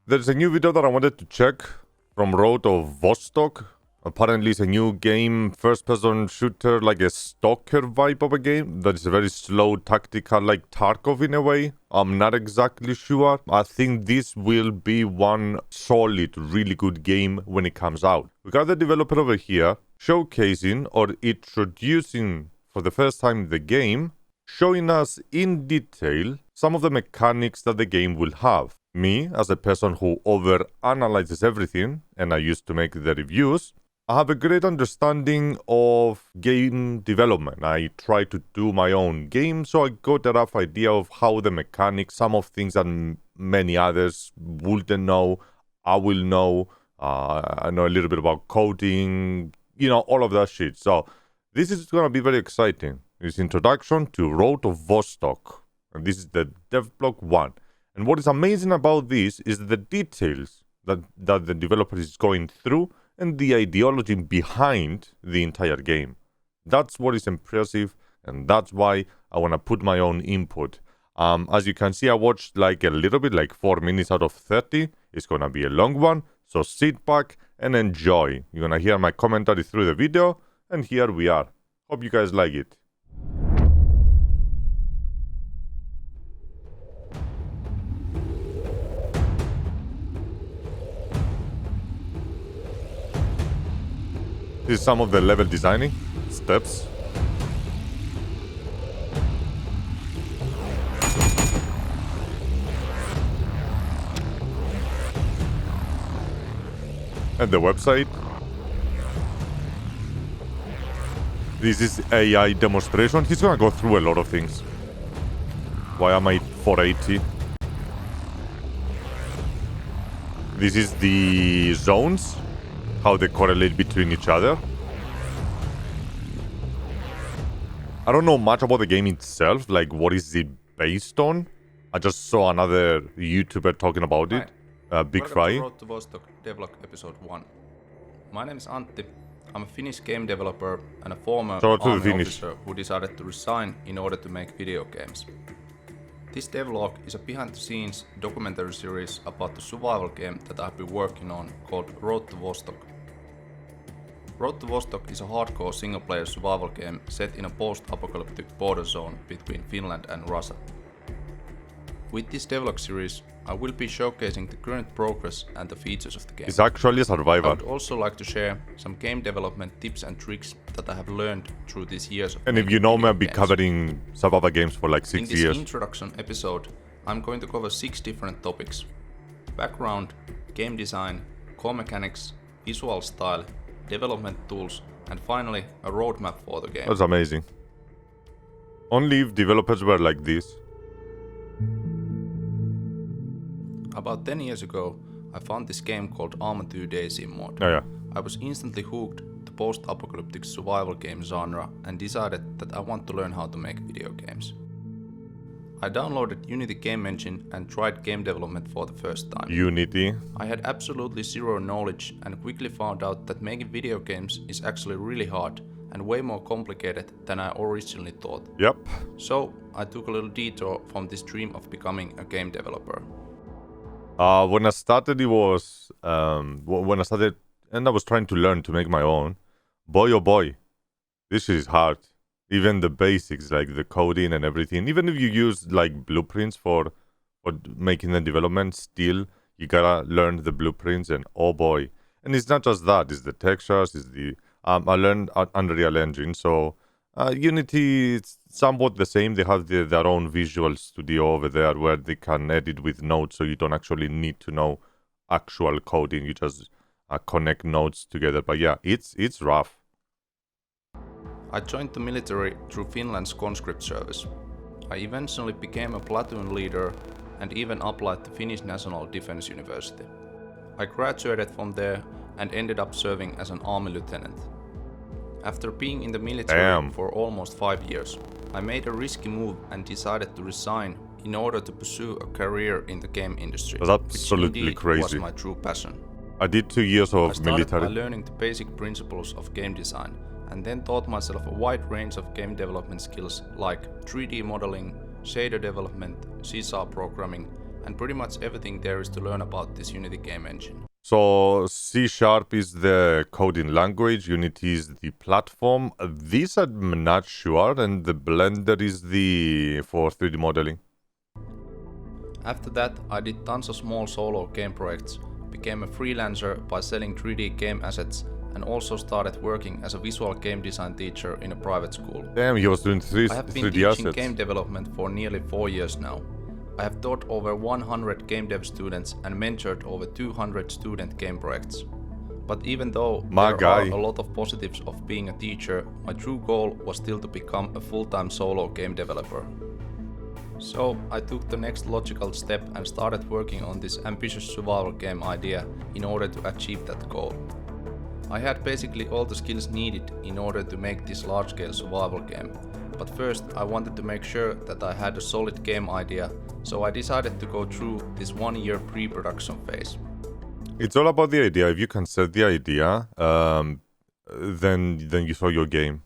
There's a new video that I wanted to check from Road of Vostok. Apparently it's a new game, first-person shooter, like a stalker vibe of a game. That is a very slow, tactical, like Tarkov in a way. I'm not exactly sure. I think this will be one solid, really good game when it comes out. We got the developer over here showcasing or introducing for the first time the game, showing us in detail some of the mechanics that the game will have. Me, as a person who over-analyzes everything, and I used to make the reviews, I have a great understanding of game development. I try to do my own game, so I got a rough idea of how the mechanics, some of things that many others wouldn't know, I will know. I know a little bit about coding, all of that shit. So this is going to be very exciting. This introduction to Road of Vostok. And this is the Devlog 1. And what is amazing about this is the details that the developer is going through and the ideology behind the entire game. That's what is impressive, and that's why I want to put my own input. As you can see, I watched like a little bit, like 4 minutes out of 30. It's going to be a long one, so sit back and enjoy. You're going to hear my commentary through the video, and here we are. Hope you guys like it. This is some of the level designing steps. And the website. This is AI demonstration. He's gonna go through a lot of things. Why am I 480? This is the zones. How they correlate between each other. I don't know much about the game itself, like what is it based on. I just saw another YouTuber talking about it, Big Fry. To Road to Vostok Devlog episode 1. My name is Antti. I'm a Finnish game developer and a former army officer who decided to resign in order to make video games. This devlog is a behind-the-scenes documentary series about the survival game that I've been working on called Road to Vostok. Road to Vostok is a hardcore single-player survival game set in a post-apocalyptic border zone between Finland and Russia. With this devlog series, I will be showcasing the current progress and the features of the game. It's actually a survivor. I would also like to share some game development tips and tricks that I have learned through these years of And if you know me, I've been covering survivor games for like 6 years. In this introduction episode, I'm going to cover 6 different topics: background, game design, core mechanics, visual style, development tools, and finally a roadmap for the game. That's amazing. Only if developers were like this. About 10 years ago, I found this game called Arma 2 DayZ mod. Oh, yeah. I was instantly hooked to post-apocalyptic survival game genre and decided that I want to learn how to make video games. I downloaded Unity game engine and tried game development for the first time. Unity. I had absolutely zero knowledge and quickly found out that making video games is actually really hard and way more complicated than I originally thought. Yep. So I took a little detour from this dream of becoming a game developer. When I started, it was when I started and I was trying to learn to make my own. Boy, oh boy, this shit is hard. Even the basics, like the coding and everything. Even if you use like blueprints for making the development, still you gotta learn the blueprints. And oh boy, and it's not just that; it's the textures. It's the I learned Unreal Engine, so Unity is somewhat the same. They have their own Visual Studio over there where they can edit with nodes, so you don't actually need to know actual coding. You just connect nodes together. But yeah, it's rough. I joined the military through Finland's conscript service. I eventually became a platoon leader and even applied to Finnish National Defense University. I graduated from there and ended up serving as an army lieutenant. After being in the military for almost 5 years, I made a risky move and decided to resign in order to pursue a career in the game industry. That's absolutely crazy. Was my true passion. I did 2 years of military. I started by learning the basic principles of game design and then taught myself a wide range of game development skills like 3D modeling, shader development, C# programming, and pretty much everything there is to learn about this Unity game engine. So C# is the coding language, Unity is the platform. This I'm not sure, and the Blender is the for 3D modeling. After that, I did tons of small solo game projects, became a freelancer by selling 3D game assets, and also started working as a visual game design teacher in a private school. Damn, he was doing I have been 3D teaching assets. game development for nearly 4 years now. I have taught over 100 game dev students and mentored over 200 student game projects. But even though there are a lot of positives of being a teacher, my true goal was still to become a full-time solo game developer. So I took the next logical step and started working on this ambitious survival game idea in order to achieve that goal. I had basically all the skills needed in order to make this large-scale survival game. But first I wanted to make sure that I had a solid game idea, so I decided to go through this 1-year pre-production phase. It's all about the idea. If you can set the idea, then you saw your game.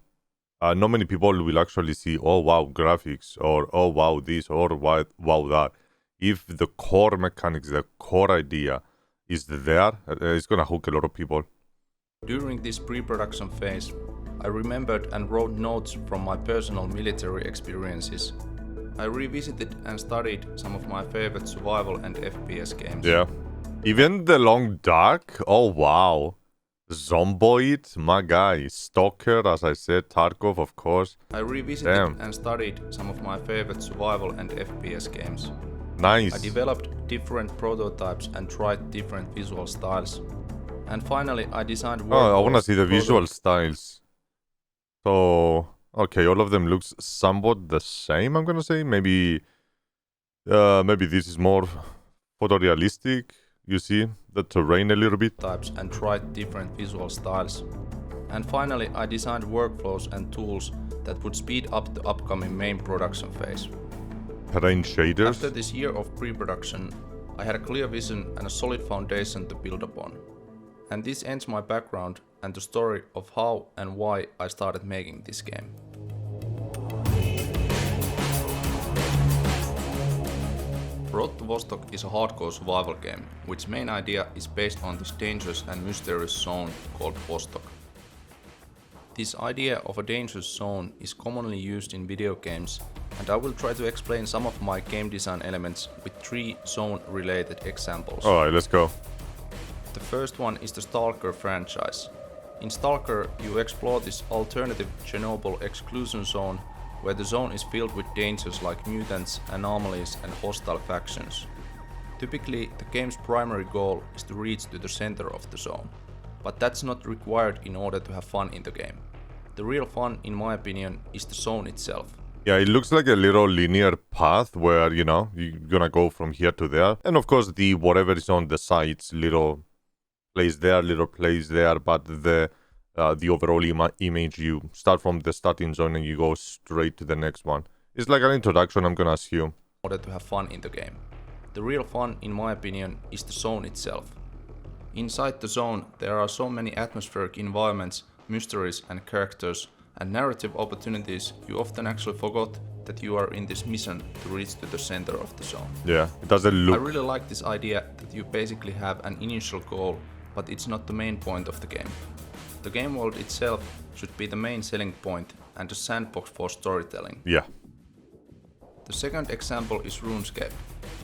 Not many people will actually see, oh wow, graphics, or oh wow, this, or wow, that. If the core mechanics, the core idea is there, it's gonna hook a lot of people. During this pre-production phase, I remembered and wrote notes from my personal military experiences. I revisited and studied some of my favorite survival and FPS games. Yeah. Even The Long Dark, oh wow. Zomboid, my guy. Stalker, as I said. Tarkov, of course. I revisited and studied some of my favorite survival and FPS games. Nice. I developed different prototypes and tried different visual styles. And finally, I designed workflows. Oh, I wanna see the visual styles. So, okay, all of them looks somewhat the same, I'm gonna say. Maybe this is more photorealistic. You see the terrain a little bit. Types and tried different visual styles. And finally, I designed workflows and tools that would speed up the upcoming main production phase. Terrain shaders. After this year of pre-production, I had a clear vision and a solid foundation to build upon. And this ends my background and the story of how and why I started making this game. Road to Vostok is a hardcore survival game, which main idea is based on this dangerous and mysterious zone called Vostok. This idea of a dangerous zone is commonly used in video games, and I will try to explain some of my game design elements with 3 zone-related examples. Alright, let's go. The first one is the Stalker franchise. In Stalker, you explore this alternative Chernobyl exclusion zone, where the zone is filled with dangers like mutants, anomalies and hostile factions. Typically, the game's primary goal is to reach to the center of the zone, but that's not required in order to have fun in the game. The real fun, in my opinion, is the zone itself. Yeah, it looks like a little linear path where, you know, you're gonna go from here to there. And of course, the whatever is on the sides, little place there, little place there, but the overall image, you start from the starting zone and you go straight to the next one. It's like an introduction, I'm gonna assume. In order to have fun in the game. The real fun, in my opinion, is the zone itself. Inside the zone, there are so many atmospheric environments, mysteries and characters, and narrative opportunities, you often actually forgot that you are in this mission to reach to the center of the zone. Yeah, it doesn't look... I really like this idea that you basically have an initial goal, but it's not the main point of the game. The game world itself should be the main selling point and the sandbox for storytelling. Yeah. The second example is RuneScape,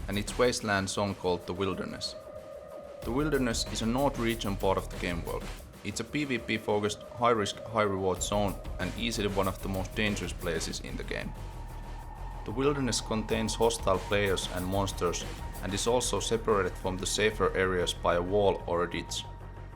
and its wasteland zone called The Wilderness. The Wilderness is a North region part of the game world. It's a PvP focused, high risk, high reward zone and easily one of the most dangerous places in the game. The Wilderness contains hostile players and monsters and is also separated from the safer areas by a wall or a ditch.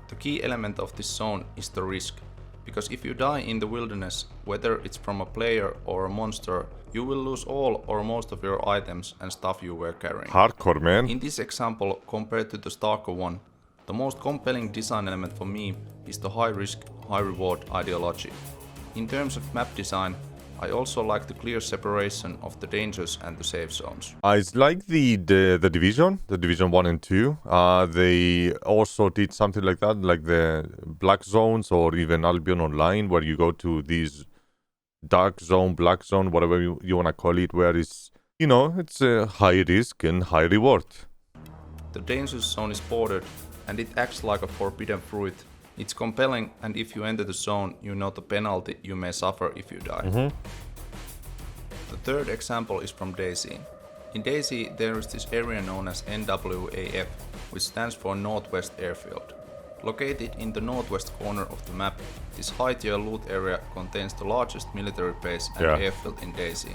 The key element of this zone is the risk, because if you die in the Wilderness, whether it's from a player or a monster, you will lose all or most of your items and stuff you were carrying. Hardcore, man. In this example, compared to the Stalker one, the most compelling design element for me is the high risk, high reward ideology. In terms of map design, I also like the clear separation of the dangers and the safe zones. It's like the Division 1 and 2. They also did something like that, like the black zones or even Albion Online, where you go to these dark zone, black zone, whatever you want to call it, where it's you know, it's a high risk and high reward. The danger zone is bordered, and it acts like a forbidden fruit. It's compelling, and if you enter the zone, you know the penalty you may suffer if you die. The third example is from DayZ. In DayZ, there is this area known as NWAF, which stands for Northwest Airfield. Located in the northwest corner of the map, this high-tier loot area contains the largest military base and airfield in DayZ,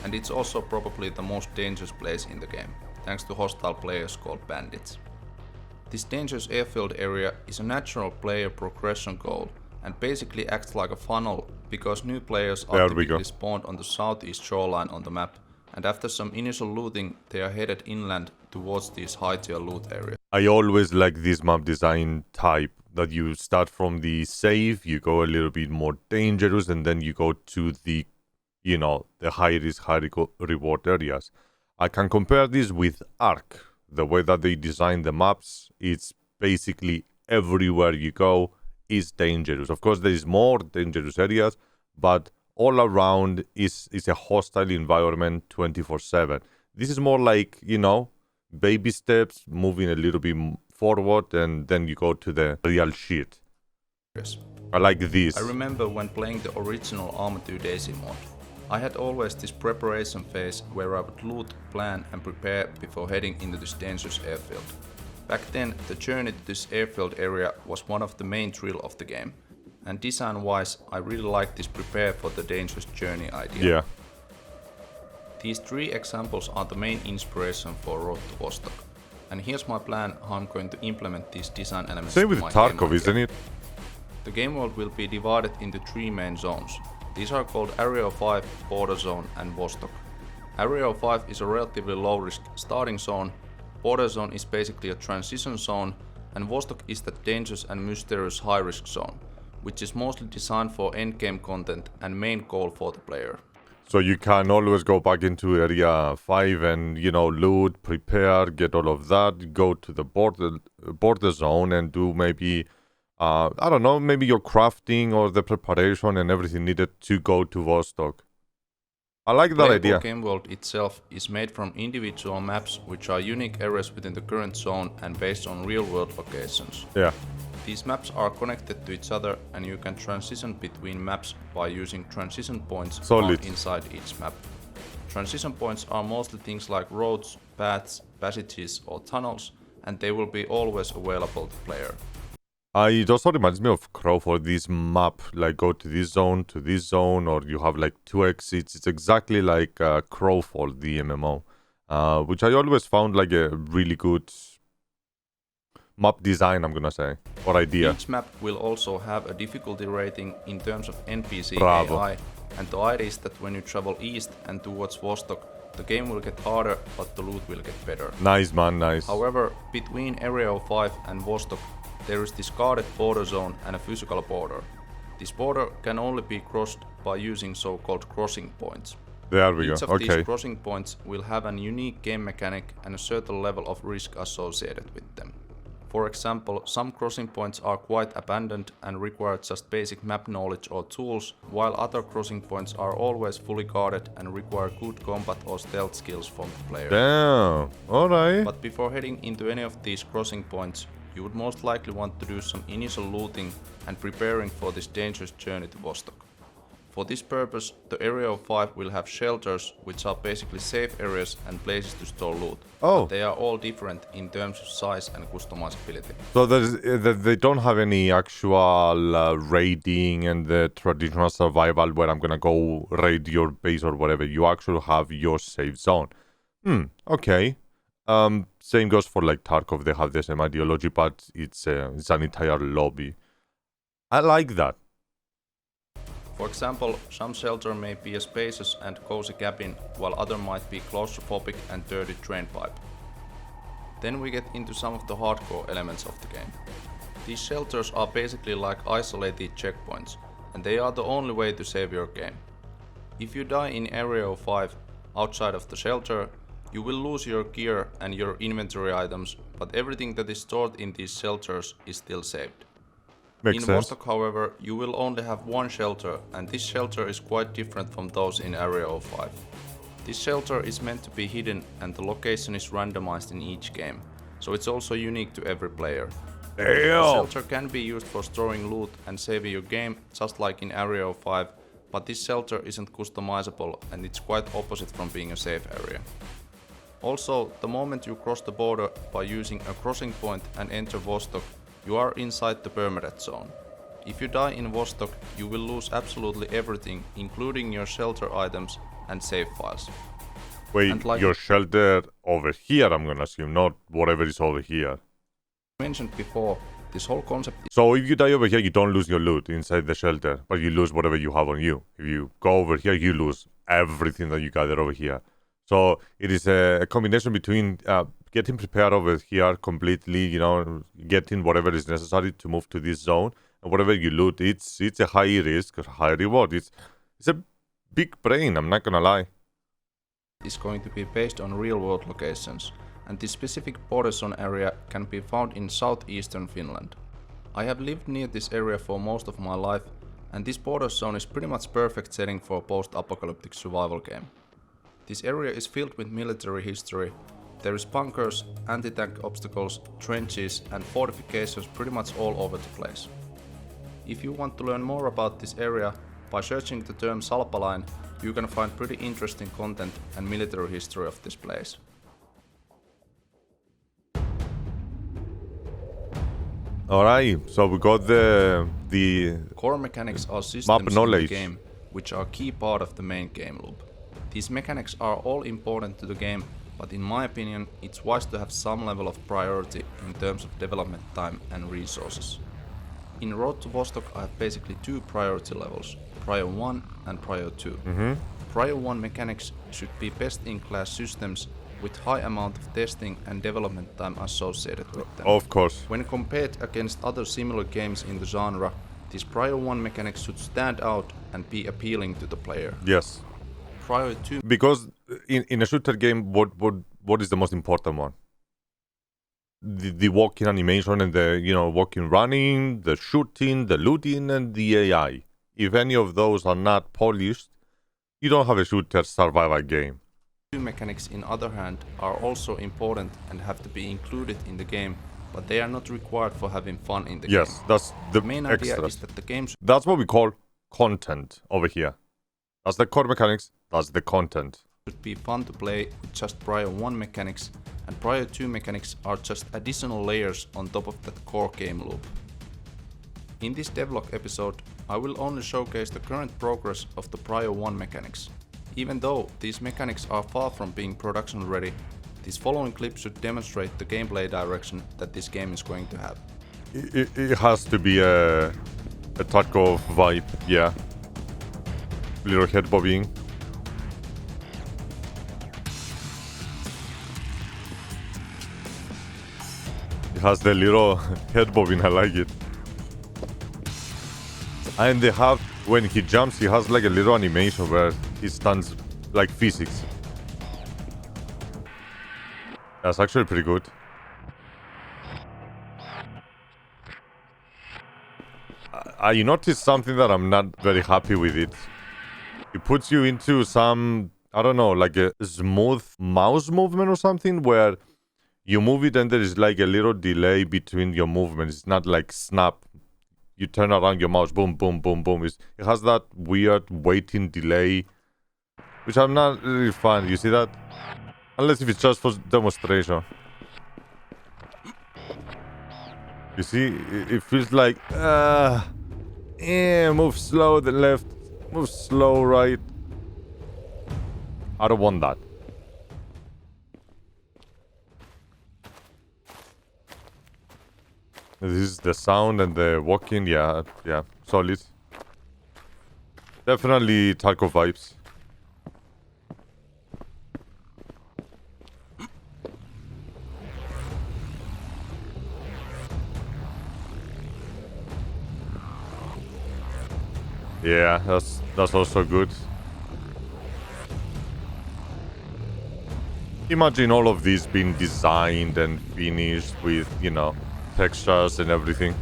and it's also probably the most dangerous place in the game, thanks to hostile players called bandits. This dangerous airfield area is a natural player progression goal and basically acts like a funnel because new players are typically spawned on the southeast shoreline on the map, and after some initial looting they are headed inland towards these high-tier loot areas. I always like this map design type, that you start from the safe, you go a little bit more dangerous, and then you go to the, you know, the high risk, high reward areas. I can compare this with Ark. The way that they design the maps, it's basically everywhere you go is dangerous. Of course, there is more dangerous areas, but all around is a hostile environment 24/7. This is more like, you know, baby steps, moving a little bit forward, and then you go to the real shit. Yes. I like this. I remember when playing the original Arma 2 DayZ mod. I had always this preparation phase where I would loot, plan and prepare before heading into this dangerous airfield. Back then, the journey to this airfield area was one of the main thrill of the game, and design-wise, I really liked this prepare for the dangerous journey idea. Yeah. These three examples are the main inspiration for Road to Vostok, and here's my plan how I'm going to implement these design elements. Same with Tarkov, isn't it? The game world will be divided into three main zones. These are called Area 5, Border Zone and Vostok. Area 5 is a relatively low risk starting zone, Border Zone is basically a transition zone, and Vostok is the dangerous and mysterious high risk zone, which is mostly designed for endgame content and main goal for the player. So you can always go back into Area 5 and, you know, loot, prepare, get all of that, go to the border zone and do maybe, I don't know, maybe your crafting or the preparation and everything needed to go to Vostok. I like that idea. The game world itself is made from individual maps which are unique areas within the current zone and based on real world locations. Yeah. These maps are connected to each other and you can transition between maps by using transition points found inside each map. Transition points are mostly things like roads, paths, passages or tunnels, and they will be always available to player. It also reminds me of Crow for this map, like go to this zone, or you have like two exits. It's exactly like Crowfall, the MMO, which I always found like a really good map design, I'm gonna say, or idea. Each map will also have a difficulty rating in terms of NPC AI, and the idea is that when you travel east and towards Vostok, the game will get harder, but the loot will get better. Nice, man, nice. However, between Area 5 and Vostok, there is this guarded border zone and a physical border. This border can only be crossed by using so-called crossing points. There we go, Each of these crossing points will have a unique game mechanic and a certain level of risk associated with them. For example, some crossing points are quite abandoned and require just basic map knowledge or tools, while other crossing points are always fully guarded and require good combat or stealth skills from the player. Damn, alright. But before heading into any of these crossing points, you would most likely want to do some initial looting and preparing for this dangerous journey to Vostok. For this purpose, the Area 5 will have shelters, which are basically safe areas and places to store loot. Oh. But they are all different in terms of size and customizability. So they don't have any actual raiding and the traditional survival where I'm gonna go raid your base or whatever. You actually have your safe zone. Okay. Same goes for like Tarkov. They have the same ideology, but it's an entire lobby. I like that. For example, some shelter may be a spacious and cozy cabin, while other might be claustrophobic and dirty drain pipe. Then we get into some of the hardcore elements of the game. These shelters are basically like isolated checkpoints, and they are the only way to save your game. If you die in Area 5 outside of the shelter, you will lose your gear and your inventory items, but everything that is stored in these shelters is still saved. Makes sense. Vostok, however, you will only have one shelter, and this shelter is quite different from those in Area 5. This shelter is meant to be hidden and the location is randomized in each game, so it's also unique to every player. The shelter can be used for storing loot and saving your game, just like in Area 5, but this shelter isn't customizable and it's quite opposite from being a safe area. Also, the moment you cross the border by using a crossing point and enter Vostok, you are inside the permanent zone. If you die in Vostok, you will lose absolutely everything, including your shelter items and save files. Wait, your shelter over here, I'm gonna assume, not whatever is over here. Mentioned before, this whole concept is... So if you die over here, you don't lose your loot inside the shelter, but you lose whatever you have on you. If you go over here, you lose everything that you gather over here. So it is a combination between getting prepared over here completely, you know, getting whatever is necessary to move to this zone, and whatever you loot, it's a high risk, high reward. It's a big brain, I'm not gonna lie. Is going to be based on real-world locations, and this specific border zone area can be found in southeastern Finland. I have lived near this area for most of my life, and this border zone is pretty much perfect setting for a post-apocalyptic survival game. This area is filled with military history. There is bunkers, anti-tank obstacles, trenches and fortifications pretty much all over the place. If you want to learn more about this area, by searching the term SALPA line, you can find pretty interesting content and military history of this place. Alright, so we got the core mechanics are systems in the game, which are a key part of the main game loop. These mechanics are all important to the game, but in my opinion, it's wise to have some level of priority in terms of development time and resources. In Road to Vostok I have basically two priority levels, Prior 1 and Prior 2. Prior 1 mechanics should be best-in-class systems with high amount of testing and development time associated with them. Of course. When compared against other similar games in the genre, these Prior 1 mechanics should stand out and be appealing to the player. Yes. Prior 2... Because in a shooter game, what is the most important one? The walking animation and the, you know, walking running, the shooting, the looting and the AI. If any of those are not polished, you don't have a shooter survival game. Mechanics, in other hand, are also important and have to be included in the game, but they are not required for having fun in the game. Yes, that's the main extras. idea is that the game that's what we call content over here. That's the core mechanics, that's the content. Should be fun to play with just Prior 1 mechanics, and Prior 2 mechanics are just additional layers on top of that core game loop. In this devlog episode, I will only showcase the current progress of the Prior 1 mechanics. Even though these mechanics are far from being production ready, this following clip should demonstrate the gameplay direction that this game is going to have. It has to be a Tarkov vibe, yeah. Little head bobbing. It has the little head bobbing, I like it. And they have, when he jumps, he has like a little animation where he stands like physics. That's actually pretty good. I noticed something that I'm not very happy with it. It puts you into some, I don't know, like a smooth mouse movement or something where you move it and there is like a little delay between your movements. It's not like snap. You turn around your mouse, boom, boom, boom, boom. It has that weird waiting delay, which I'm not really fan. You see that? Unless if it's just for demonstration. You see, it feels like, move slow, then left, move slow, right. I don't want that. This is the sound and the walking, yeah, solid. Definitely Tarkov vibes. Yeah, that's also good. Imagine all of this being designed and finished with, you know, textures and everything.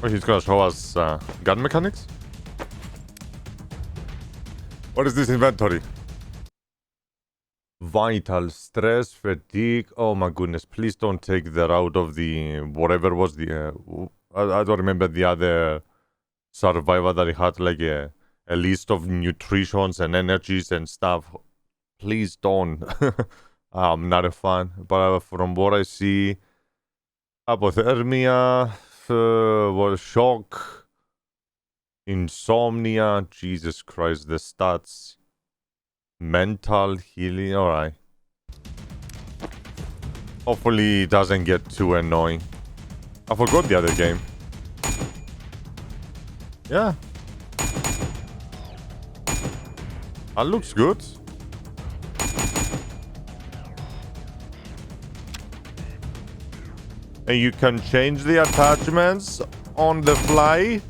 Oh, he's gonna show us gun mechanics? What is this inventory? Vital, stress, fatigue. Oh my goodness, please don't take that out of the... Whatever was the... I don't remember the other survivor that he had like a list of nutritions and energies and stuff. Please don't. I'm not a fan. But from what I see... Hypothermia, shock, insomnia, Jesus Christ, the stats, mental healing, alright. Hopefully it doesn't get too annoying. I forgot the other game. Yeah. That looks good. And you can change the attachments on the fly.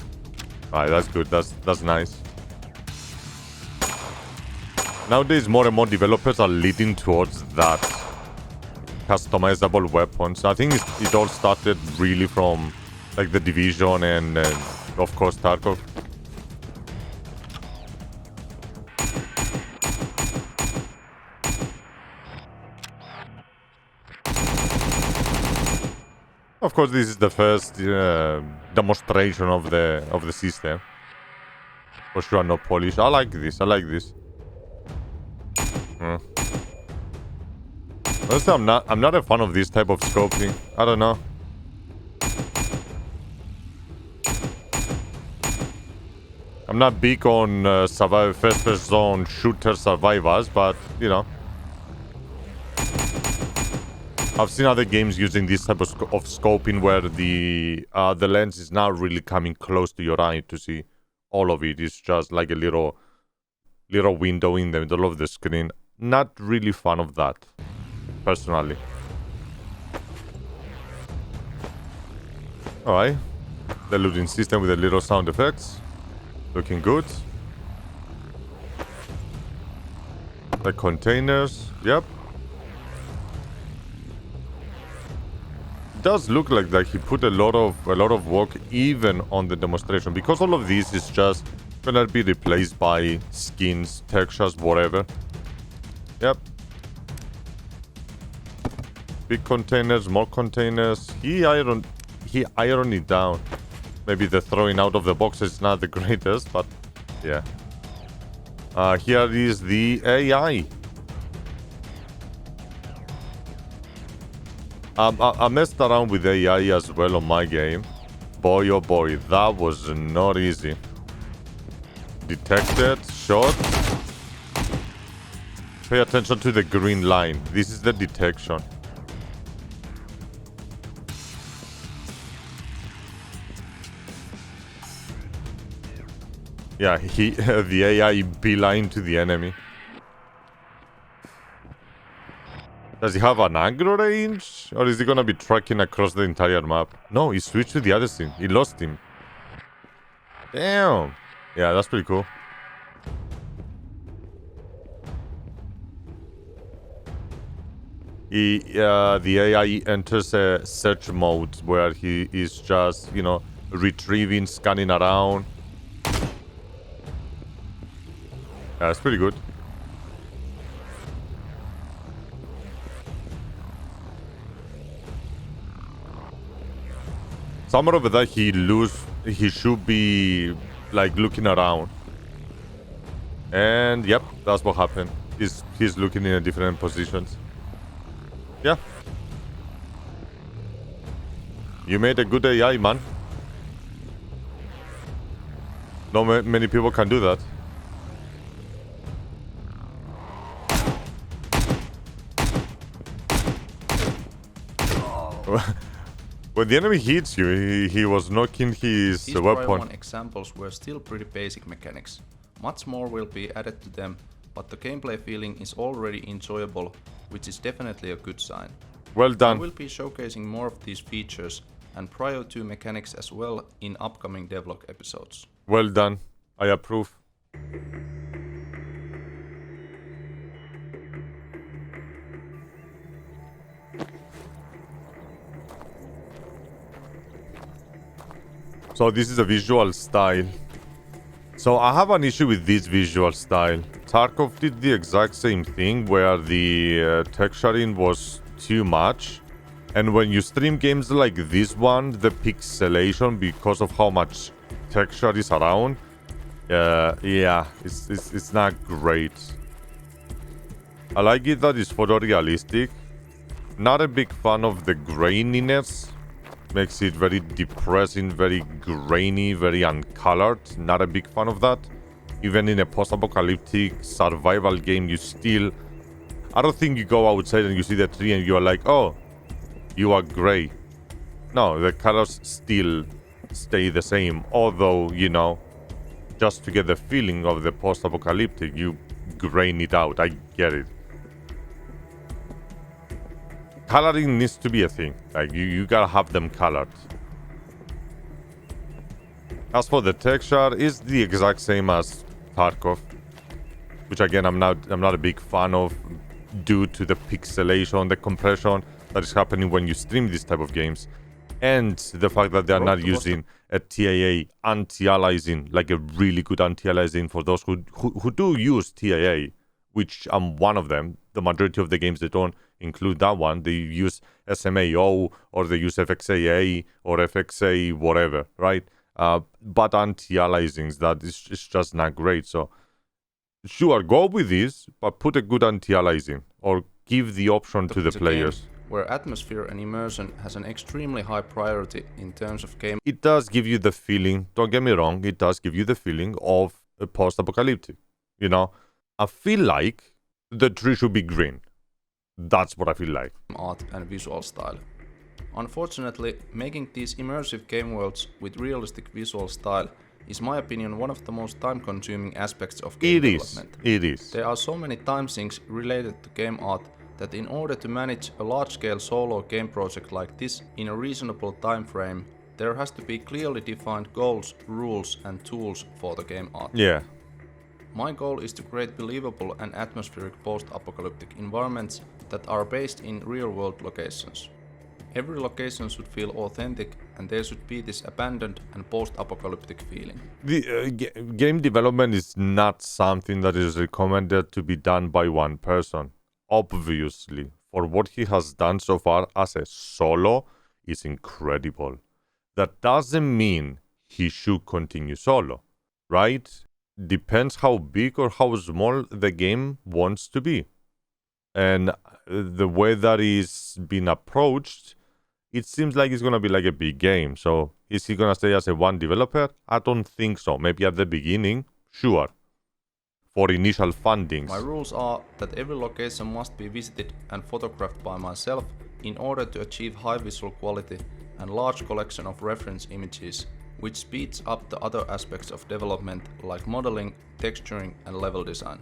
Alright, that's good. That's nice. Nowadays, more and more developers are leading towards that customizable weapons. I think it all started really from like the Division and of course Tarkov. Of course, this is the first demonstration of the system. For sure, no polish. I like this. I like this. Honestly, I'm not a fan of this type of scoping. I don't know. I'm not big on first-person shooter survivors, but you know. I've seen other games using this type of scoping where the lens is not really coming close to your eye to see all of it. It's just like a little window in the middle of the screen. Not really fan of that, personally. Alright. The looting system with the little sound effects. Looking good. The containers. Yep. Does look like that he put a lot of work even on the demonstration, because all of this is just gonna be replaced by skins, textures, whatever. Yep. Big containers, more containers. He ironed it down. Maybe the throwing out of the box is not the greatest, but yeah. Here is the AI. I messed around with AI as well on my game. Boy, oh boy, that was not easy. Detected, shot. Pay attention to the green line. This is the detection. Yeah, the AI beeline to the enemy. Does he have an aggro range? Or is he gonna be tracking across the entire map? No, he switched to the other thing. He lost him. Damn. Yeah, that's pretty cool. The AI enters a search mode where he is just, you know, retrieving, scanning around. Yeah, that's pretty good. Somewhere over there, he should be like looking around. And yep, that's what happened. He's looking in different positions. Yeah. You made a good AI, man. Not many people can do that. When the enemy hits you, he was knocking his These weapon. These examples were still pretty basic mechanics. Much more will be added to them, but the gameplay feeling is already enjoyable, which is definitely a good sign. Well done. I will be showcasing more of these features and prior to mechanics as well in upcoming Devlog episodes. Well done. I approve. So this is a visual style. So I have an issue with this visual style. Tarkov did the exact same thing where the texturing was too much. And when you stream games like this one, the pixelation, because of how much texture is around, yeah, it's not great. I like it that it's photorealistic. Not a big fan of the graininess. Makes it very depressing, very grainy, very uncolored. Not a big fan of that. Even in a post-apocalyptic survival game, you still... I don't think you go outside and you see the tree and you're like, oh, you are gray. No, the colors still stay the same. Although, you know, just to get the feeling of the post-apocalyptic, you grain it out. I get it. Coloring needs to be a thing. Like, you gotta have them colored. As for the texture, it's the exact same as Tarkov, which again I'm not a big fan of due to the pixelation, the compression that is happening when you stream these type of games, and the fact that they are not using a TAA anti-aliasing, like a really good anti-aliasing for those who do use TAA, which I'm one of them. The majority of the games they don't include that one. They use SMAO or they use FXAA or FXA whatever, right? But anti-aliasings, that is just not great. So sure, go with this, but put a good anti-aliasing or give the option to the players. Where atmosphere and immersion has an extremely high priority in terms of game. It does give you the feeling, don't get me wrong, it does give you the feeling of a post-apocalyptic. You know, I feel like the tree should be green. That's what I feel like. Art and visual style. Unfortunately, making these immersive game worlds with realistic visual style is, my opinion, one of the most time-consuming aspects of game development. It is. There are so many time sinks related to game art that in order to manage a large-scale solo game project like this in a reasonable time frame, there has to be clearly defined goals, rules and tools for the game art. Yeah. My goal is to create believable and atmospheric post-apocalyptic environments that are based in real-world locations. Every location should feel authentic and there should be this abandoned and post-apocalyptic feeling. The game development is not something that is recommended to be done by one person. Obviously, for what he has done so far as a solo is incredible. That doesn't mean he should continue solo, right? Depends how big or how small the game wants to be. And the way that is being approached, it seems like it's going to be like a big game. So is he going to stay as a one developer? I don't think so. Maybe at the beginning, sure. For initial fundings. My rules are that every location must be visited and photographed by myself in order to achieve high visual quality and large collection of reference images, which speeds up the other aspects of development like modeling, texturing and level design.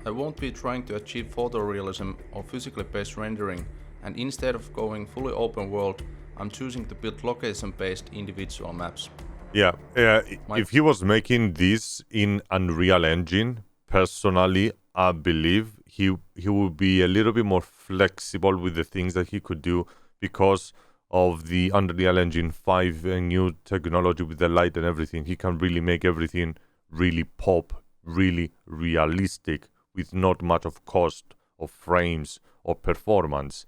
I won't be trying to achieve photorealism or physically based rendering, and instead of going fully open world, I'm choosing to build location-based individual maps. Yeah, if he was making this in Unreal Engine, personally, I believe he would be a little bit more flexible with the things that he could do because of the Unreal Engine 5 new technology with the light and everything. He can really make everything really pop, really realistic, with not much of cost of frames or performance.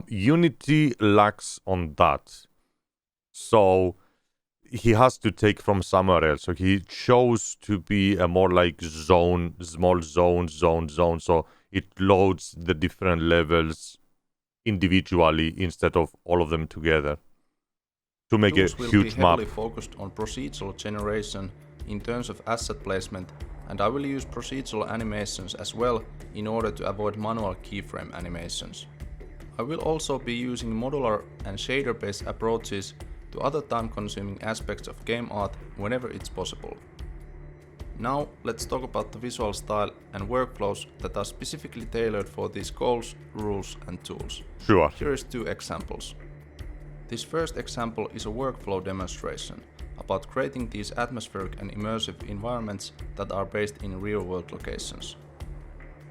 Unity lacks on that. So he has to take from somewhere else. So he chose to be a more like zone, small zone. So it loads the different levels individually instead of all of them together to make a huge map. Will be heavily focused on procedural generation in terms of asset placement, and I will use procedural animations as well in order to avoid manual keyframe animations. I will also be using modular and shader-based approaches to other time-consuming aspects of game art whenever it's possible. Now let's talk about the visual style and workflows that are specifically tailored for these goals, rules and tools. Sure. Here is 2 examples. This first example is a workflow demonstration about creating these atmospheric and immersive environments that are based in real-world locations.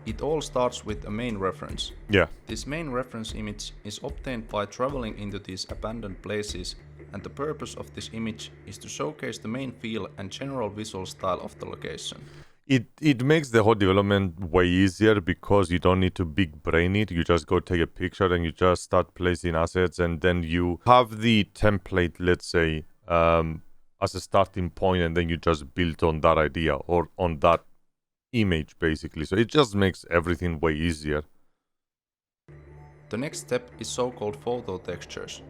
It all starts with a main reference. Yeah. This main reference image is obtained by traveling into these abandoned places, and the purpose of this image is to showcase the main feel and general visual style of the location. It makes the whole development way easier because you don't need to big brain it. You just go take a picture and you just start placing assets, and then you have the template, let's say, as a starting point, and then you just build on that idea or on that image, basically. So it just makes everything way easier. The next step is so-called photo textures.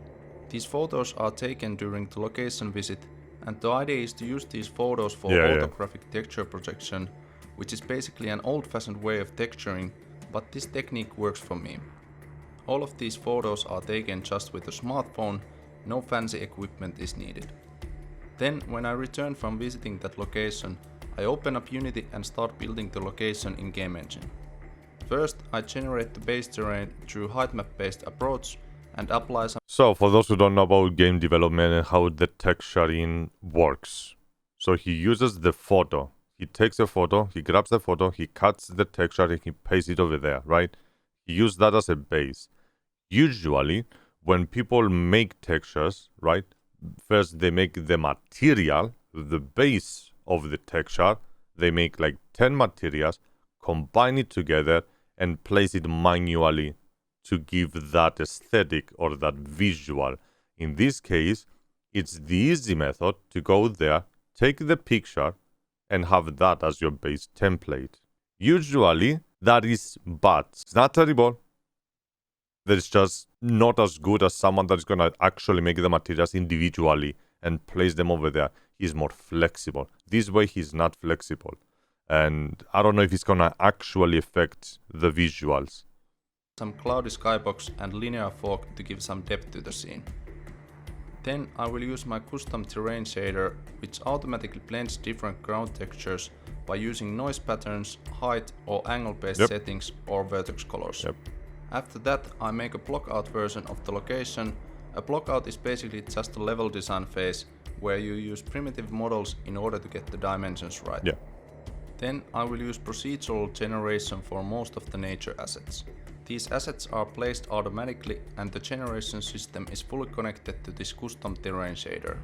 These photos are taken during the location visit, and the idea is to use these photos for orthographic texture projection, which is basically an old-fashioned way of texturing, but this technique works for me. All of these photos are taken just with a smartphone, no fancy equipment is needed. Then, when I return from visiting that location, I open up Unity and start building the location in Game Engine. First, I generate the base terrain through height-map-based approach and apply some... So, for those who don't know about game development and how the texturing works. So he uses the photo. He takes a photo, he grabs the photo, he cuts the texture and he pastes it over there, right? He uses that as a base. Usually, when people make textures, right? First, they make the material, the base of the texture. They make like 10 materials, combine it together, and place it manually to give that aesthetic or that visual. In this case, it's the easy method to go there, take the picture, and have that as your base template. Usually, that is bad. It's not terrible. That is just not as good as someone that is going to actually make the materials individually and place them over there. He's more flexible. This way, he's not flexible. And I don't know if it's going to actually affect the visuals. Some cloudy skybox and linear fog to give some depth to the scene. Then I will use my custom terrain shader, which automatically blends different ground textures by using noise patterns, height or angle-based settings or vertex colors. After that, I make a blockout version of the location. A blockout is basically just a level design phase where you use primitive models in order to get the dimensions right. Then I will use procedural generation for most of the nature assets. These assets are placed automatically and the generation system is fully connected to this custom terrain shader.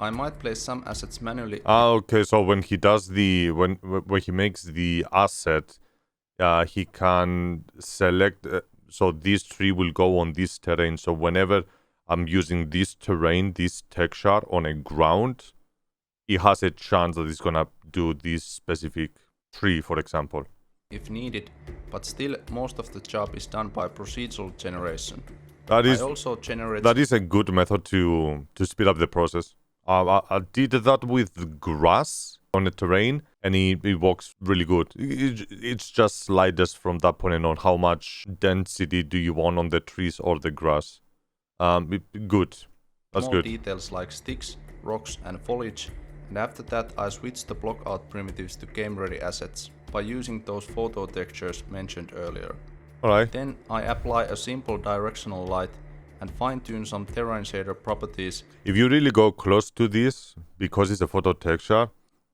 I might place some assets manually. Okay, so when he does when he makes the asset, he can select, so this tree will go on this terrain. So whenever I'm using this terrain, this texture on a ground, it has a chance that it's gonna do this specific tree, for example. If needed, but still most of the job is done by procedural generation. That is a good method to speed up the process. I did that with grass on the terrain, and it works really good. It's just sliders from that point on. How much density do you want on the trees or the grass? Good. That's Small good. Details like sticks, rocks, and foliage. And after that, I switch the blockout primitives to game-ready assets by using those photo textures mentioned earlier. Alright. Then I apply a simple directional light and fine-tune some terrain shader properties. If you really go close to this, because it's a photo texture,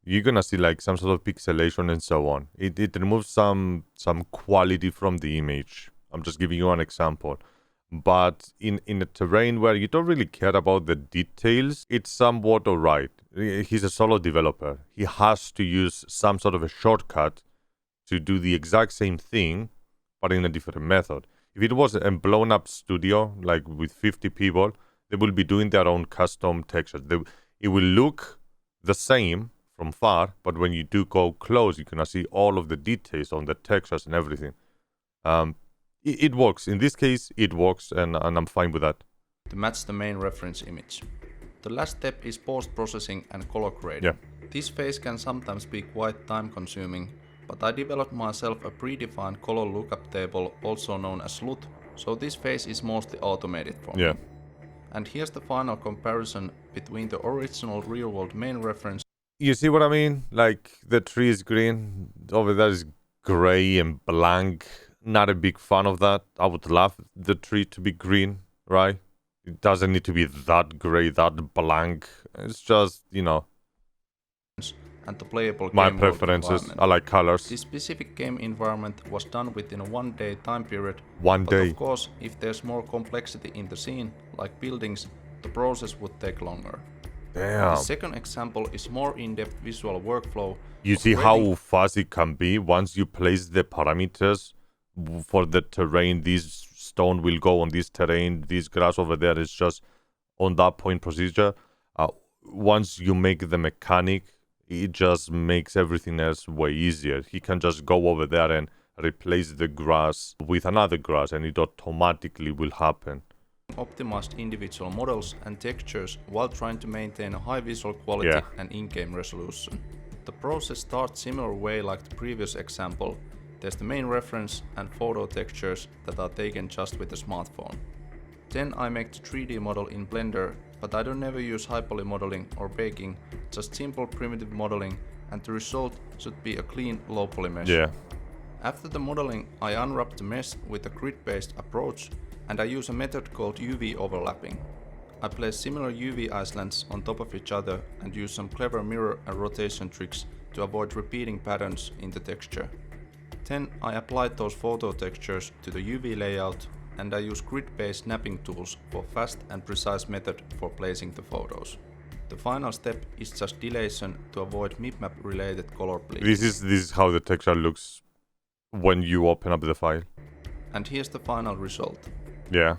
you're gonna see like some sort of pixelation and so on. It removes some quality from the image. I'm just giving you an example. But in a terrain where you don't really care about the details, it's somewhat alright. He's a solo developer. He has to use some sort of a shortcut to do the exact same thing, but in a different method. If it was a blown up studio, like with 50 people, they will be doing their own custom textures. It will look the same from far, but when you do go close, you're gonna see all of the details on the textures and everything. It works. In this case, it works, and I'm fine with that. To match the main reference image. The last step is post-processing and color grading. This phase can sometimes be quite time-consuming, but I developed myself a predefined color lookup table, also known as LUT, so this phase is mostly automated for me. And here's the final comparison between the original real-world main reference. You see what I mean? Like, the tree is green, over there is gray and blank. Not a big fan of that. I would love the tree to be green, right? It doesn't need to be that gray, that blank. It's just, you know, and the playable my game preferences. I like colors. This specific game environment was done within a 1-day time period. But of course, if there's more complexity in the scene, like buildings, the process would take longer. Damn. The second example is more in-depth visual workflow. You see how fast it can be once you place the parameters for the terrain. This stone will go on this terrain. This grass over there is just on that point procedure. Once you make the mechanic, it just makes everything else way easier. He can just go over there and replace the grass with another grass, and it automatically will happen. Optimized individual models and textures while trying to maintain a high visual quality and in-game resolution. The process starts similar way like the previous example. There's the main reference and photo textures that are taken just with a smartphone. Then I make the 3D model in Blender, but I don't never use high poly modeling or baking, just simple primitive modeling, and the result should be a clean low poly mesh. Yeah. After the modeling, I unwrap the mesh with a grid-based approach, and I use a method called UV overlapping. I place similar UV islands on top of each other and use some clever mirror and rotation tricks to avoid repeating patterns in the texture. Then I apply those photo textures to the UV layout, and I use grid-based snapping tools for fast and precise method for placing the photos. The final step is just delation to avoid mipmap related color bleed. This is how the texture looks when you open up the file. And here's the final result. Yeah.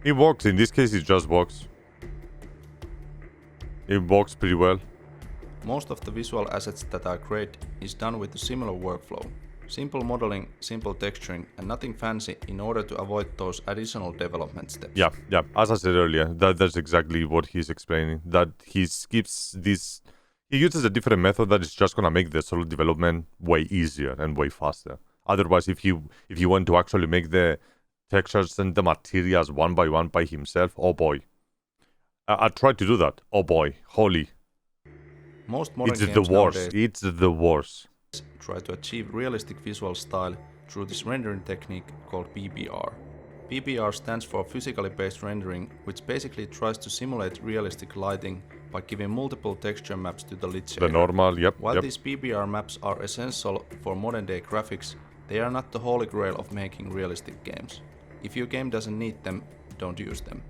It works. In this case, it just works. It works pretty well. Most of the visual assets that I create is done with a similar workflow. Simple modeling, simple texturing, and nothing fancy in order to avoid those additional development steps. Yeah. As I said earlier, that's exactly what he's explaining. That he skips this. He uses a different method that is just gonna make the solo development way easier and way faster. Otherwise, if you want to actually make the textures and the materials one by himself, oh boy. I tried to do that. Oh boy, holy. Most modern it's games the worst. nowadays It's the worst. try to achieve realistic visual style through this rendering technique called PBR. PBR stands for physically based rendering, which basically tries to simulate realistic lighting by giving multiple texture maps to the lit shader. The normal, yep. While these PBR maps are essential for modern day graphics, they are not the holy grail of making realistic games. If your game doesn't need them, don't use them.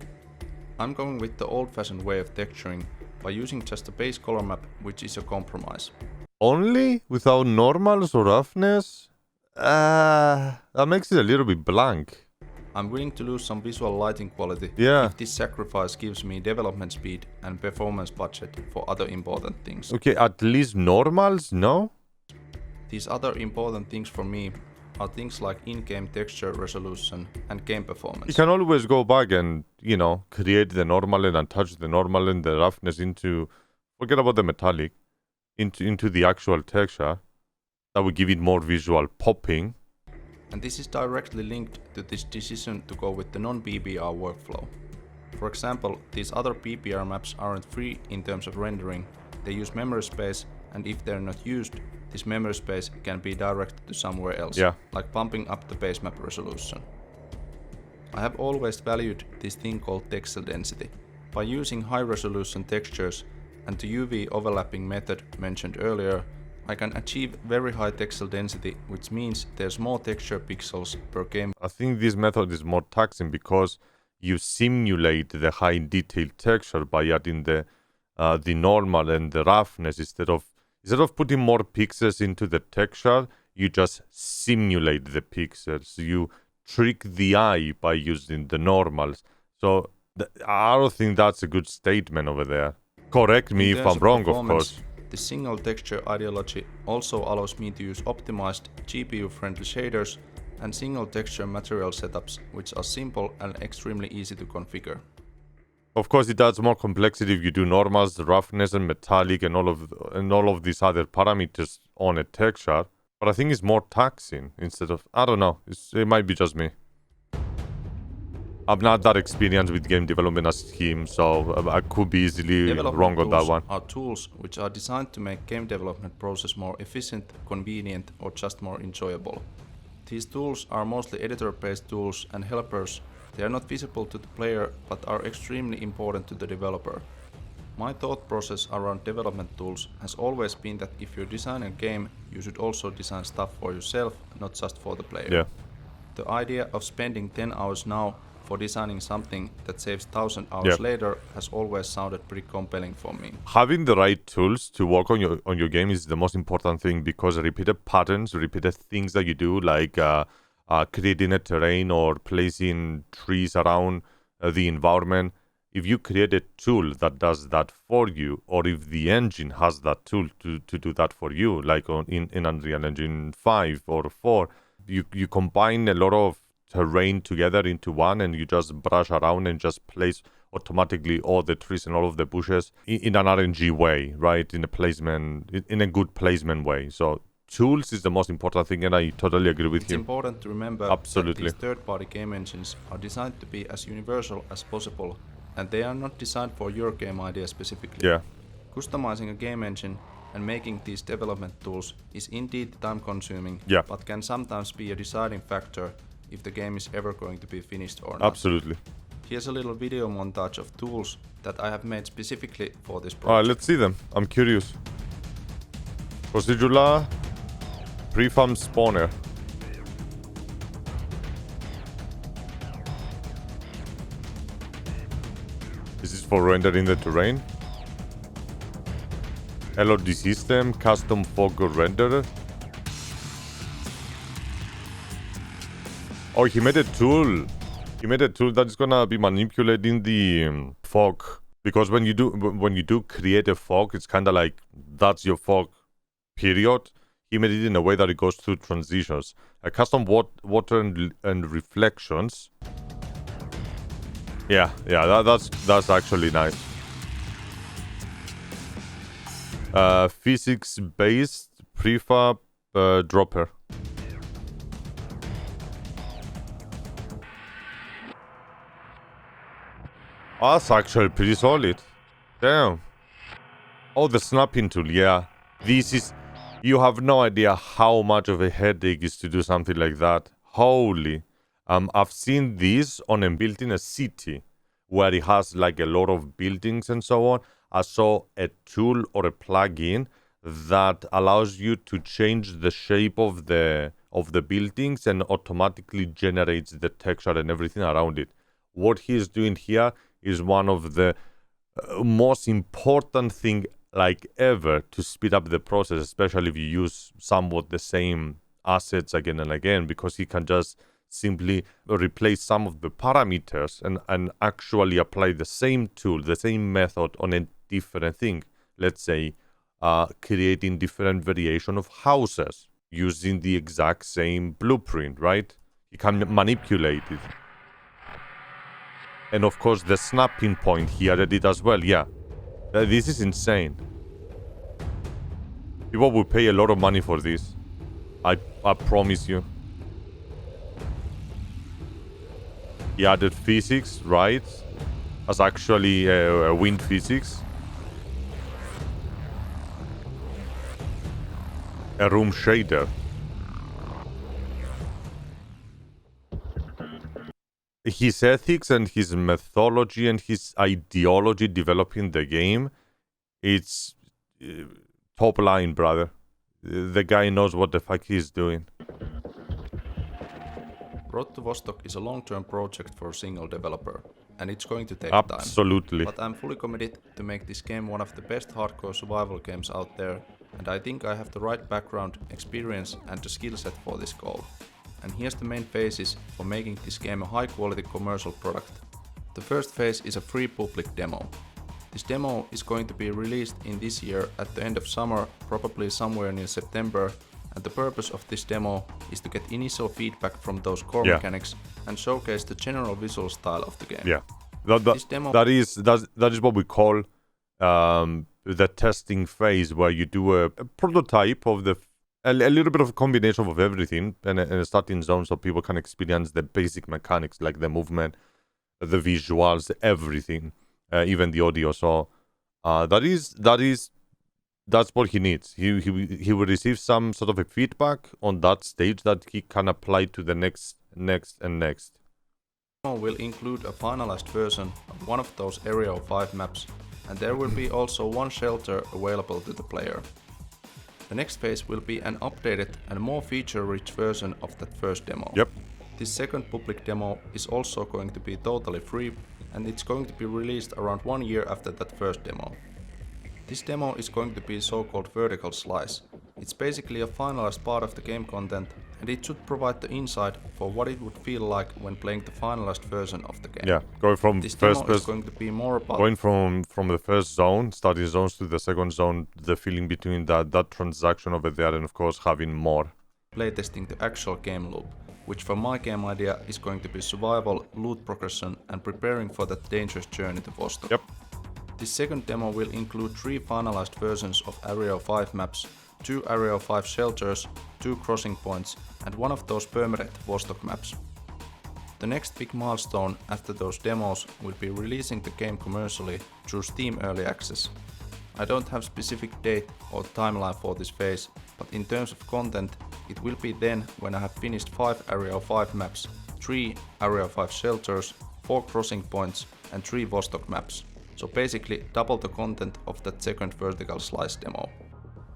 I'm going with the old-fashioned way of texturing by using just a base color map, which is a compromise. Only? Without normals or roughness? That makes it a little bit blank. I'm willing to lose some visual lighting quality if this sacrifice gives me development speed and performance budget for other important things. Okay, at least normals, no? These other important things for me are things like in-game texture resolution and game performance. You can always go back and, create the normal and touch the normal and the roughness into, forget about the metallic, into the actual texture. That would give it more visual popping. And this is directly linked to this decision to go with the non-PBR workflow. For example, these other PBR maps aren't free in terms of rendering. They use memory space, and if they're not used, this memory space can be directed to somewhere else, like pumping up the base map resolution. I have always valued this thing called texel density. By using high resolution textures and the UV overlapping method mentioned earlier, I can achieve very high texel density, which means there's more texture pixels per game. I think this method is more taxing because you simulate the high detailed texture by adding the normal and the roughness instead of putting more pixels into the texture. You just simulate the pixels. You trick the eye by using the normals. So I don't think that's a good statement over there. Correct me if I'm wrong, of course. The single texture ideology also allows me to use optimized GPU-friendly shaders and single texture material setups, which are simple and extremely easy to configure. Of course, it adds more complexity if you do normals, roughness, and metallic, and all of these other parameters on a texture. But I think it's more taxing instead of, I don't know. It might be just me. I'm not that experienced with game development as him, so I could be easily wrong on that one. Are tools which are designed to make game development process more efficient, convenient, or just more enjoyable. These tools are mostly editor-based tools and helpers. They are not visible to the player, but are extremely important to the developer. My thought process around development tools has always been that if you design a game, you should also design stuff for yourself, not just for the player. Yeah. The idea of spending 10 hours now for designing something that saves 1,000 hours later has always sounded pretty compelling for me. Having the right tools to work on your game is the most important thing, because repeated patterns, repeated things that you do, like creating a terrain or placing trees around the environment, if you create a tool that does that for you, or if the engine has that tool to do that for you, like in Unreal Engine 5 or 4, you combine a lot of terrain together into one, and you just brush around and just place automatically all the trees and all of the bushes in an RNG way, right? In a good placement way. So tools is the most important thing, and I totally agree with you. It's important to remember that these third-party game engines are designed to be as universal as possible, and they are not designed for your game idea specifically. Yeah. Customizing a game engine and making these development tools is indeed time-consuming, but can sometimes be a deciding factor if the game is ever going to be finished or not. Absolutely. Here's a little video montage of tools that I have made specifically for this project. Alright, let's see them. I'm curious. Procedural prefab spawner. This is for rendering the terrain. LOD system, custom fog renderer. Oh, he made a tool. He made a tool that is gonna be manipulating the fog, because when you do create a fog, it's kind of like that's your fog, period. He made it in a way that it goes through transitions. A custom water and reflections. Yeah, that's actually nice. Physics-based prefab dropper. Oh, that's actually pretty solid. Damn. Oh, the snapping tool, yeah. This is... You have no idea how much of a headache is to do something like that. Holy. I've seen this on a built in a city where it has like a lot of buildings and so on. I saw a tool or a plugin that allows you to change the shape of the buildings and automatically generates the texture and everything around it. What he is doing here is one of the most important thing like ever to speed up the process, especially if you use somewhat the same assets again and again, because he can just simply replace some of the parameters and actually apply the same tool, the same method on a different thing. Let's say creating different variation of houses using the exact same blueprint, right? You can manipulate it. And of course, the snapping point he added it as well. Yeah, this is insane. People will pay a lot of money for this. I promise you. He added physics, right? As actually wind physics. A room shader. His ethics and his methodology and his ideology developing the game, it's top line, brother. The guy knows what the fuck he's doing. Road to Vostok is a long-term project for a single developer, and it's going to take time. Absolutely. But I'm fully committed to make this game one of the best hardcore survival games out there, and I think I have the right background, experience, and the skill set for this goal. And here's the main phases for making this game a high-quality commercial product. The first phase is a free public demo. This demo is going to be released in this year at the end of summer, probably somewhere near September, and the purpose of this demo is to get initial feedback from those core mechanics and showcase the general visual style of the game. Yeah, that is what we call the testing phase, where you do a prototype of a little bit of a combination of everything and a starting zone, so people can experience the basic mechanics like the movement, the visuals, everything, even the audio. So that's what he needs. He will receive some sort of a feedback on that stage that he can apply to the next. The demo will include a finalized version of one of those Area of 5 maps, and there will be also one shelter available to the player. The next phase will be an updated and more feature-rich version of that first demo. Yep. This second public demo is also going to be totally free, and it's going to be released around 1 year after that first demo. This demo is going to be so-called vertical slice. It's basically a finalized part of the game content, and it should provide the insight for what it would feel like when playing the finalized version of the game. Yeah, going from this first demo is going to be more about going from the first zone, starting zones to the second zone, the feeling between that transaction over there, and of course having more playtesting the actual game loop, which for my game idea is going to be survival, loot progression, and preparing for that dangerous journey to Vostok. Yep. This second demo will include 3 finalized versions of Area 5 maps, 2 Area 5 shelters, 2 crossing points, and one of those permanent Vostok maps. The next big milestone after those demos will be releasing the game commercially through Steam Early Access. I don't have specific date or timeline for this phase, but in terms of content, it will be then when I have finished 5 Area 5 maps, 3 Area 5 shelters, 4 crossing points, and 3 Vostok maps. So basically double the content of that second vertical slice demo.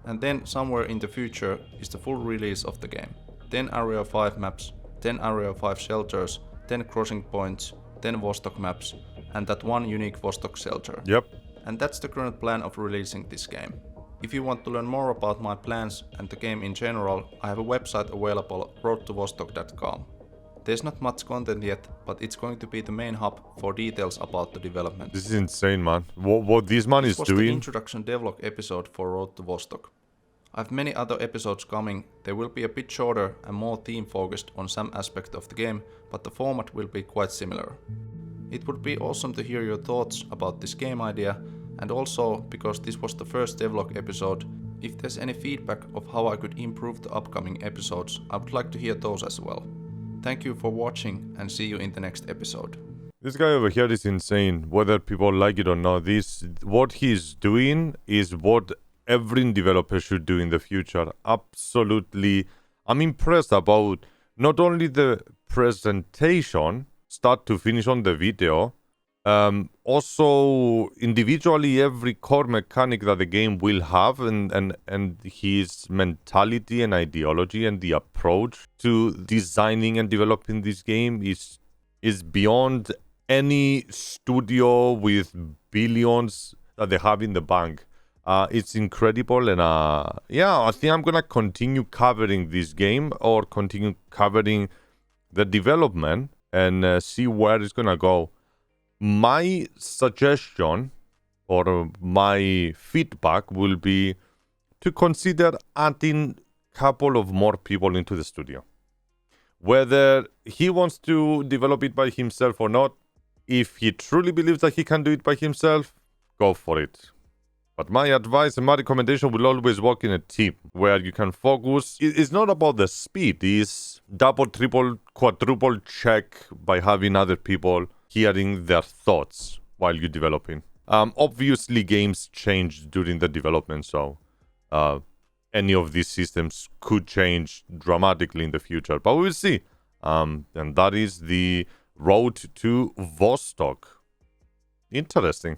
And then somewhere in the future is the full release of the game. 10 Area 5 maps, 10 Area 5 shelters, 10 crossing points, 10 Vostok maps, and that one unique Vostok shelter. Yep. And that's the current plan of releasing this game. If you want to learn more about my plans and the game in general, I have a website available, roadtovostok.com. There's not much content yet, but it's going to be the main hub for details about the development. This is insane, man. What this man is This was doing. the introduction devlog episode for Road to Vostok. I have many other episodes coming. They will be a bit shorter and more theme focused on some aspect of the game, but the format will be quite similar. It would be awesome to hear your thoughts about this game idea, and also, because this was the first devlog episode, if there's any feedback of how I could improve the upcoming episodes, I would like to hear those as well. Thank you for watching, and see you in the next episode. This guy over here is insane, whether people like it or not. What he's doing is what every developer should do in the future. Absolutely. I'm impressed about not only the presentation, start to finish on the video, also individually every core mechanic that the game will have, and his mentality and ideology and the approach to designing and developing this game is beyond any studio with billions that they have in the bank. It's incredible, and yeah, I think I'm gonna continue covering this game or continue covering the development and see where it's gonna go. My suggestion or my feedback will be to consider adding a couple of more people into the studio. Whether he wants to develop it by himself or not, if he truly believes that he can do it by himself, go for it. But my advice and my recommendation will always work in a team where you can focus. It's not about the speed. It's double, triple, quadruple check by having other people hearing their thoughts while you're developing. Obviously, games change during the development, so any of these systems could change dramatically in the future. But we'll see. And that is the road to Vostok. Interesting.